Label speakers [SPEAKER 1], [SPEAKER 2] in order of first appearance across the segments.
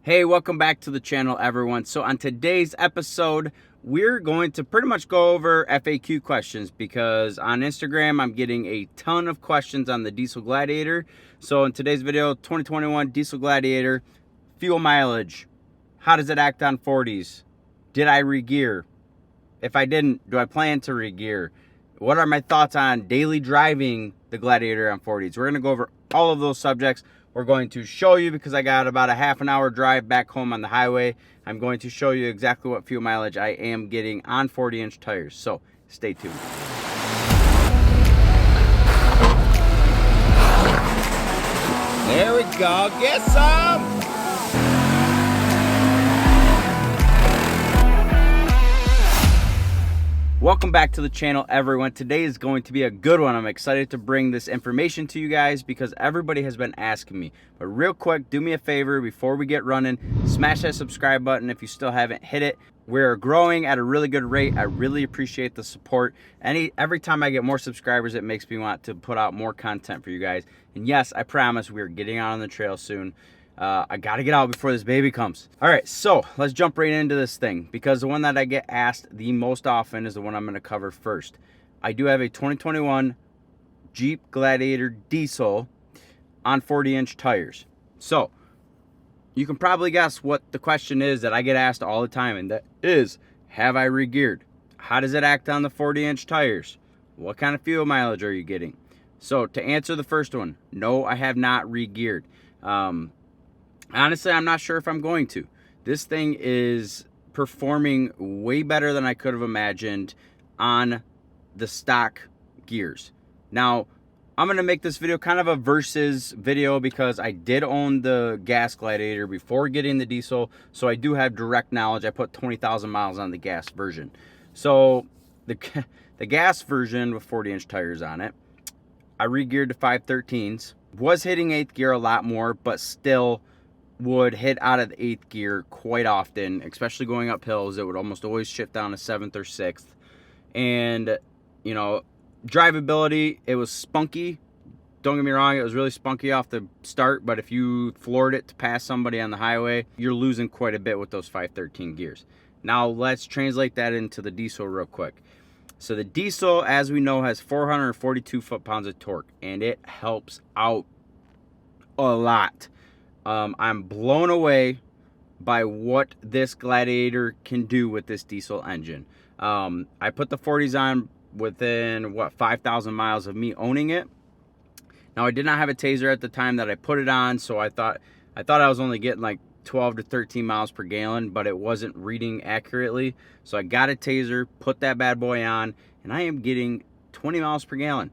[SPEAKER 1] Hey, welcome back to the channel, everyone. So on today's episode, we're going to pretty much go over FAQ questions because on Instagram, I'm getting a ton of questions on the Diesel Gladiator. So in today's video, 2021 Diesel Gladiator, fuel mileage, how does it act on 40s? Did I re-gear? If I didn't, do I plan to re-gear? What are my thoughts on daily driving the Gladiator on 40s? We're gonna go over all of those subjects. We're going to show you, because I got about a half an hour drive back home on the highway, I'm going to show you exactly what fuel mileage I am getting on 40-inch tires. So stay tuned. There we go, get some! Welcome back to the channel, everyone. Today is going to be a good one. I'm excited to bring this information to you guys because everybody has been asking me. But real quick, do me a favor before we get running, smash that subscribe button if you still haven't hit it. We're growing at a really good rate. I really appreciate the support. Every time I get more subscribers, it makes me want to put out more content for you guys. And yes, I promise we're getting out on the trail soon. I gotta get out before this baby comes. All right, so let's jump right into this thing because the one that I get asked the most often is the one I'm gonna cover first. I do have a 2021 Jeep Gladiator Diesel on 40-inch tires. So you can probably guess what the question is that I get asked all the time, and that is, have I re-geared? How does it act on the 40-inch tires? What kind of fuel mileage are you getting? So to answer the first one, no, I have not re-geared. Honestly, I'm not sure if I'm going to. This thing is performing way better than I could have imagined on the stock gears. Now, I'm going to make this video kind of a versus video because I did own the gas Gladiator before getting the diesel, so I do have direct knowledge. I put 20,000 miles on the gas version. So the gas version with 40-inch tires on it, I re-geared to 513s. Was hitting 8th gear a lot more, but still would hit out of the 8th gear quite often, especially going up hills. It would almost always shift down to 7th or 6th. And, you know, drivability, it was spunky. Don't get me wrong, it was really spunky off the start, but if you floored it to pass somebody on the highway, you're losing quite a bit with those 513 gears. Now, let's translate that into the diesel real quick. So the diesel, as we know, has 442 foot-pounds of torque, and it helps out a lot. I'm blown away by what this Gladiator can do with this diesel engine. I put the 40s on within, 5,000 miles of me owning it. Now, I did not have a taser at the time that I put it on, so I thought I was only getting like 12 to 13 miles per gallon, but it wasn't reading accurately. So I got a taser, put that bad boy on, and I am getting 20 miles per gallon.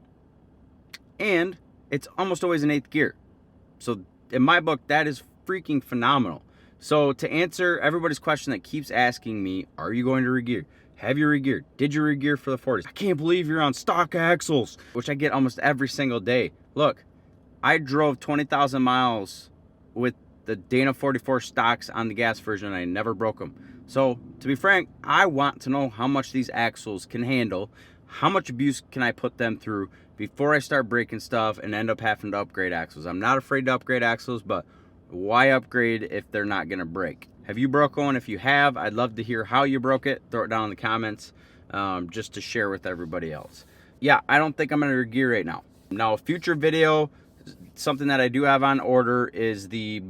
[SPEAKER 1] And it's almost always in 8th gear. So in my book, that is freaking phenomenal. So to answer everybody's question that keeps asking me, are you going to re-gear? Have you re-geared? Did you re-gear for the 40s? I can't believe you're on stock axles, which I get almost every single day. Look, I drove 20,000 miles with the Dana 44 stocks on the gas version, and I never broke them. So to be frank, I want to know how much these axles can handle, how much abuse can I put them through before I start breaking stuff and end up having to upgrade axles. I'm not afraid to upgrade axles, but why upgrade if they're not gonna break? Have you broke one? If you have, I'd love to hear how you broke it. Throw it down in the comments just to share with everybody else. Yeah, I don't think I'm gonna re-gear right now. Now, a future video, something that I do have on order is the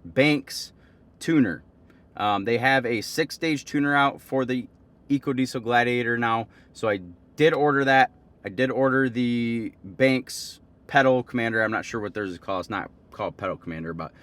[SPEAKER 1] Banks tuner. They have a 6-stage tuner out for the EcoDiesel Gladiator now, so I did order that. I did order the Banks pedal commander. I'm not sure what theirs is called. It's not called pedal commander, but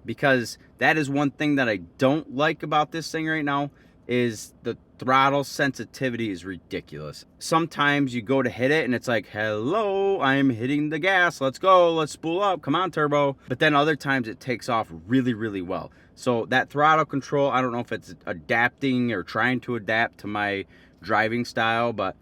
[SPEAKER 1] because that is one thing that I don't like about this thing right now is the throttle sensitivity is ridiculous. Sometimes you go to hit it and it's like, hello, I'm hitting the gas, let's go, let's spool up, come on turbo. But then other times it takes off really, really well. So that throttle control, I don't know if it's adapting or trying to adapt to my driving style, but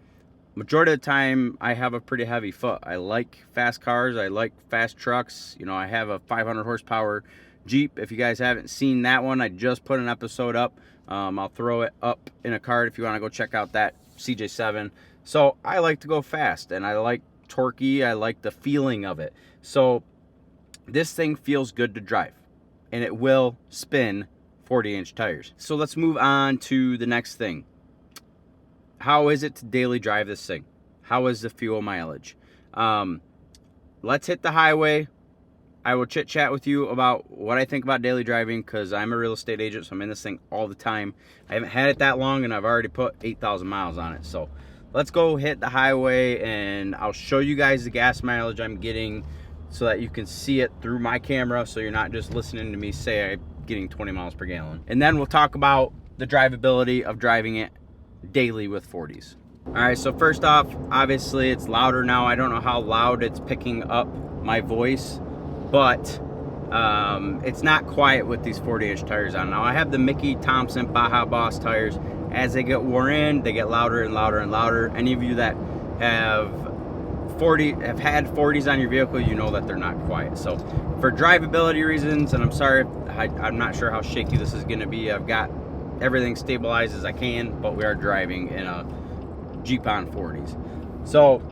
[SPEAKER 1] majority of the time I have a pretty heavy foot. I like fast cars, I like fast trucks. You know, I have a 500 horsepower Jeep. If you guys haven't seen that one, I just put an episode up. I'll throw it up in a card if you want to go check out that CJ7. So I like to go fast, and I like torquey. I like the feeling of it. So this thing feels good to drive, and it will spin 40-inch tires. So let's move on to the next thing. How is it to daily drive this thing? How is the fuel mileage? Let's hit the highway. I will chit chat with you about what I think about daily driving, because I'm a real estate agent, so I'm in this thing all the time. I haven't had it that long, and I've already put 8,000 miles on it. So let's go hit the highway, and I'll show you guys the gas mileage I'm getting so that you can see it through my camera, so you're not just listening to me say I'm getting 20 miles per gallon. And then we'll talk about the drivability of driving it daily with 40s. All right, so first off, obviously it's louder now. I don't know how loud it's picking up my voice, but it's not quiet with these 40-inch tires on. Now I have the Mickey Thompson Baja Boss tires. As they get worn in, they get louder and louder and louder. Any of you that have had 40s on your vehicle, you know that they're not quiet. So for drivability reasons, and I'm sorry, I'm not sure how shaky this is going to be. I've got everything stabilized as I can, but we are driving in a Jeep on 40s. So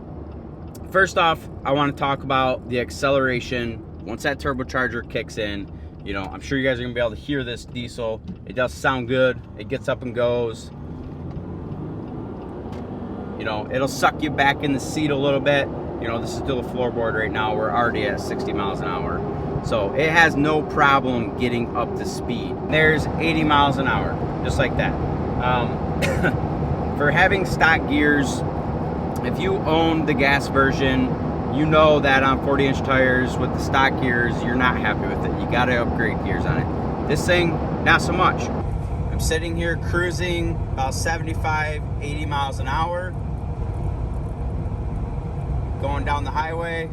[SPEAKER 1] first off, I want to talk about the acceleration. Once that turbocharger kicks in, you know, I'm sure you guys are gonna be able to hear this diesel. It does sound good. It gets up and goes. You know, it'll suck you back in the seat a little bit. You know, this is still a floorboard right now. We're already at 60 miles an hour. So it has no problem getting up to speed. There's 80 miles an hour, just like that. For having stock gears, if you own the gas version, you know that on 40-inch tires with the stock gears, you're not happy with it. You gotta upgrade gears on it. This thing, not so much. I'm sitting here cruising about 75, 80 miles an hour. Going down the highway,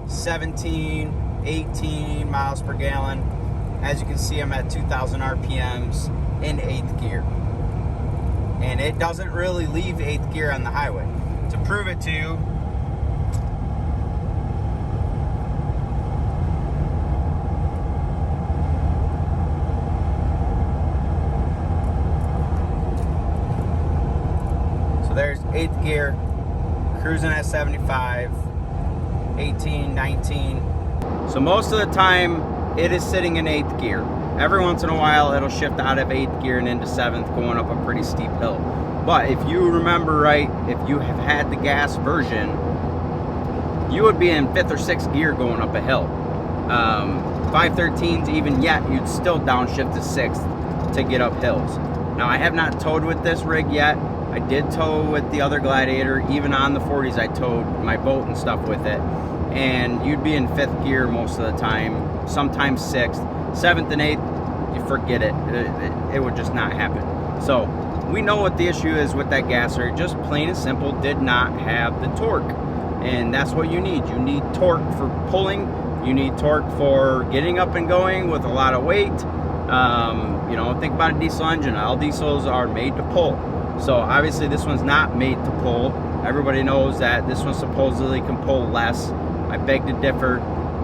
[SPEAKER 1] 17, 18 miles per gallon. As you can see, I'm at 2,000 RPMs in 8th gear. And it doesn't really leave 8th gear on the highway. To prove it to you, so there's 8th gear, cruising at 75, 18, 19. So most of the time it is sitting in 8th gear. Every once in a while it'll shift out of 8th gear and into 7th, going up a pretty steep hill. But if you remember right, if you have had the gas version, you would be in 5th or 6th gear going up a hill. 513s even yet, you'd still downshift to 6th to get up hills. Now I have not towed with this rig yet. I did tow with the other Gladiator. Even on the 40s I towed my boat and stuff with it. And you'd be in 5th gear most of the time, sometimes 6th. 7th and 8th, you forget it. It would just not happen. So we know what the issue is with that gasser. Just plain and simple, did not have the torque. And that's what you need. You need torque for pulling. You need torque for getting up and going with a lot of weight. You know, think about a diesel engine. All diesels are made to pull. So obviously this one's not made to pull. Everybody knows that this one supposedly can pull less. I beg to differ.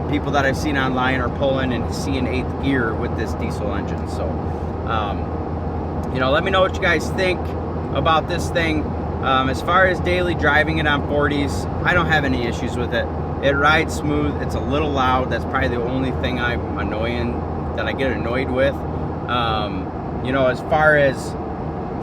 [SPEAKER 1] People that I've seen online are pulling and seeing 8th gear with this diesel engine. So, you know, let me know what you guys think about this thing. As far as daily driving it on 40s, I don't have any issues with it. It rides smooth. It's a little loud. That's probably the only thing that I get annoyed with. You know, as far as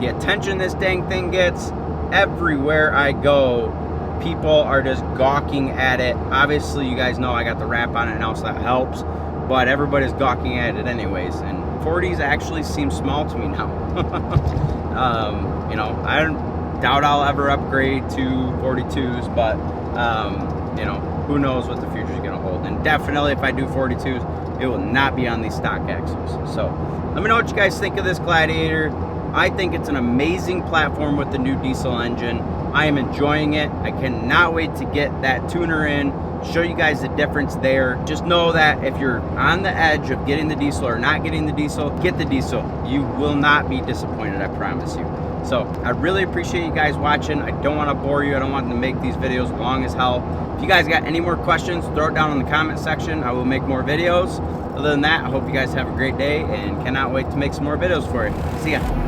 [SPEAKER 1] the attention this dang thing gets, everywhere I go, people are just gawking at it. Obviously, you guys know I got the wrap on it now, so that helps. But everybody's gawking at it anyways. And 40s actually seem small to me now. You know, I doubt I'll ever upgrade to 42s, but you know, who knows what the future is going to hold. And definitely, if I do 42s, it will not be on these stock axles. So let me know what you guys think of this Gladiator. I think it's an amazing platform with the new diesel engine. I am enjoying it. I cannot wait to get that tuner in, show you guys the difference there. Just know that if you're on the edge of getting the diesel or not getting the diesel, get the diesel. You will not be disappointed, I promise you. So I really appreciate you guys watching. I don't want to bore you. I don't want to make these videos long as hell. If you guys got any more questions, throw it down in the comment section. I will make more videos. Other than that, I hope you guys have a great day and cannot wait to make some more videos for you. See ya.